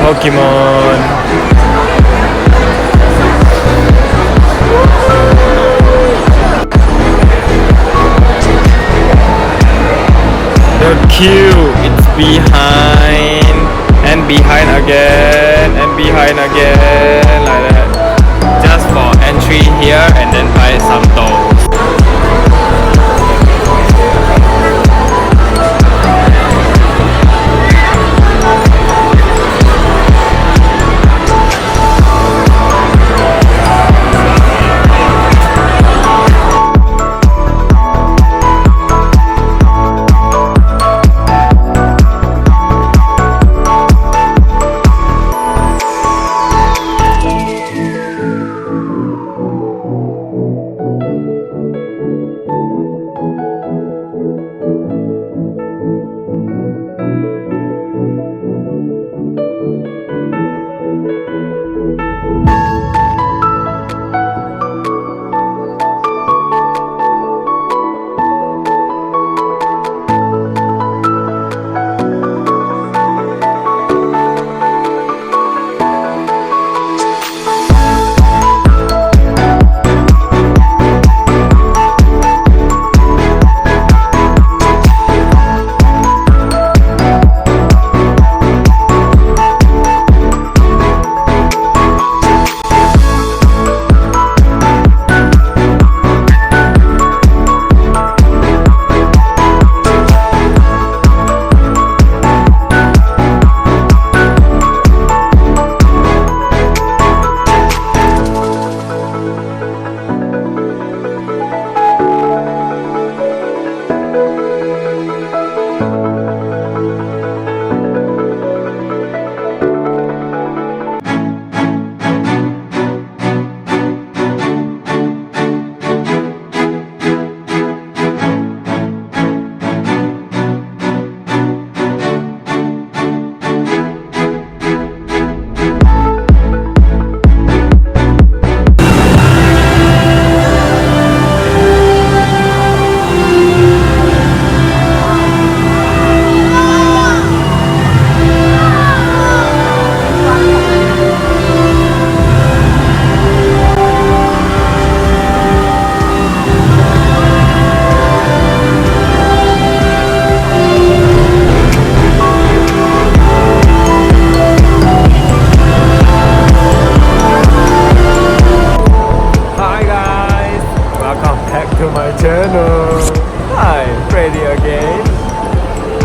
Pokemon. The queue, it's behind and behind again and behind again like that. Just for entry here and then buy some dolls.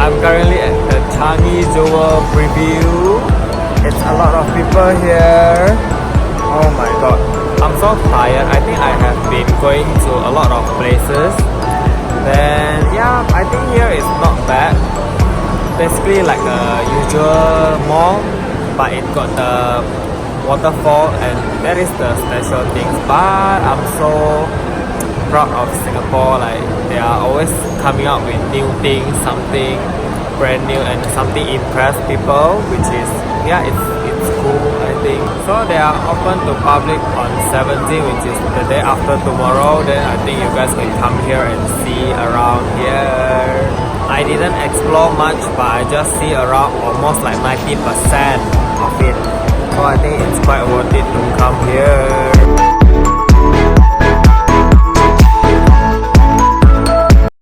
I'm currently at the Changi preview. It's a lot of people here. Oh my god, I'm so tired. I think I have been going to a lot of places. Then yeah, I think here is not bad. Basically like a usual mall, but it got the waterfall and that is the special things. But I'm so proud of Singapore, like they are always coming up with new things, something brand new and something impress people, which is yeah, it's cool I think. So they are open to public on 17th, which is the day after tomorrow. Then I think you guys can come here and see around here. I didn't explore much, but I just see around almost like 90% of it. So I think it's quite worth it to come here.